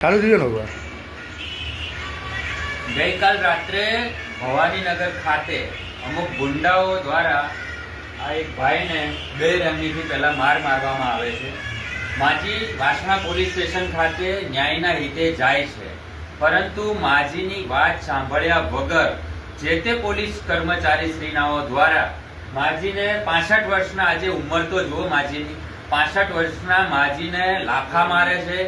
ચાલુ થયું ને ગઈકાલ રાત્રે ભવાનીનગર ખાતે અમુક ગુંડાઓ દ્વારા આ એક ભાઈને બેરહેમીથી પહેલા મારવામાં આવે છે. માજી વાસણા પોલીસ સ્ટેશન ખાતે ન્યાયના હિતે જાય છે, પરંતુ માજીની વાત સાંભળ્યા વગર જે તે પોલીસ કર્મચારી શ્રીનાઓ દ્વારા માજીને 65 વર્ષના, આજે ઉંમર તો જુઓ માજીની, 65 વર્ષના માજીને લાફા મારે છે,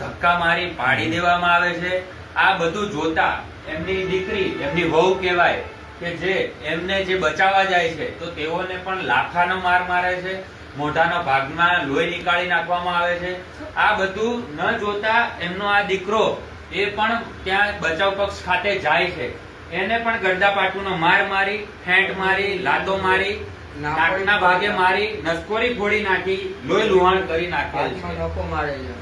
ધક્કા મારી પાડી દેવામાં આવે છે. આ બધું જોતા એમની દીકરી, એમની વહુ કહેવાય કે જે એમને જે બચાવવા જાય છે તો તેઓને પણ લાફાનો માર મારે છે, મોઢાના ભાગમાં લોહી નીકાળી નાખવામાં આવે છે. આ બધું ન જોતા એમનો આ દીકરો એ પણ ત્યાં બચાવ પક્ષ ખાતે જાય છે. એને પણ ગરદાપાટુનો માર મારી, ફેંટ મારી, લાતો મારી, નાકના ભાગે મારી, નસકોરી ફોડી નાખી, લોહી લુહાણ કરી નાખેલ છે.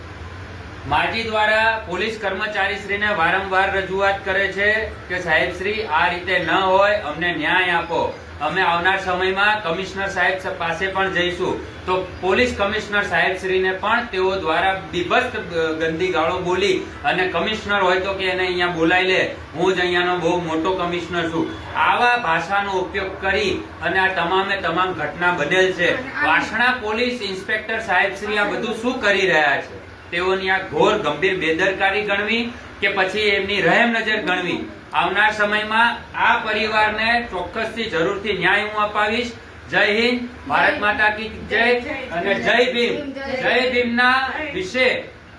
માજી દ્વારા પોલીસ કર્મચારી શ્રીને વારંવાર રજૂઆત કરે છે કે સાહેબ શ્રી, આ રીતે ન હોય, અમને ન્યાય આપો. અમે આવનાર સમયમાં કમિશનર સાહેબ પાસે પણ જઈશું. તો પોલીસ કમિશનર સાહેબ શ્રીને પણ તેઓ દ્વારા બીભત્સ ગંદી ગાળો બોલી અને કમિશનર હોય તો કે એને અહીંયા બોલાવી લે, હું જ અહીંયાનો બહુ મોટો કમિશનર છું, આવા ભાષાનો ઉપયોગ કરી અને આ તમામે તમામ ઘટના બનેલ છે. વાસણા પોલીસ ઇન્સ્પેક્ટર સાહેબ શ્રી આ બધું શું કરી રહ્યા છે? તેઓની આ ઘોર ગંભીર બેદરકારી ગણવી કે પછી એમની રહેમ નજર ગણવી? આવનાર સમયમાં આ પરિવારને ચોક્કસથી જરૂરથી ન્યાય હું અપાવીશ. જય હિન્દ, ભારત માતા કી જય અને જય ભીમ. જય ભીમના વિશે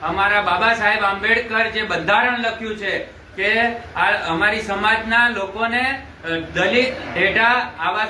અમારા બાબા સાહેબ આંબેડકર જે બંધારણ લખ્યું છે કે આ અમારી સમાજના લોકોને દલિત, ઢેઢા આવા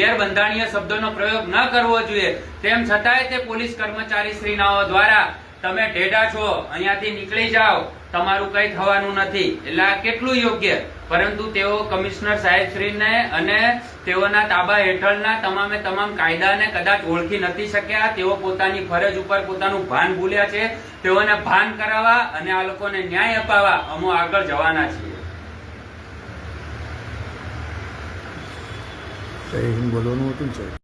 ગેરબંધારણીય શબ્દોનો પ્રયોગ ન કરવો જોઈએ, તેમ છતાંય તે પોલીસ કર્મચારી શ્રીનાઓ દ્વારા તમે ઢેઢા છો, અહીંયાથી નીકળી જાઓ, તમારું કઈ થવાનું નથી, એટલે આ કેટલું યોગ્ય? પરંતુ તેઓ કમિશનર સાહેબ શ્રીને અને તેઓના તાબા હેઠળના તમામે તમામ કાયદાને કદાચ ઓળખી નથી શક્યા. તેઓ પોતાની ફરજ ઉપર પોતાનું ભાન ભૂલ્યા છે. તેઓને ભાન કરાવવા અને આ લોકોને ન્યાય અપાવવા અમે આગળ જવાના છીએ. બોલવાનું હતું ને સાહેબ.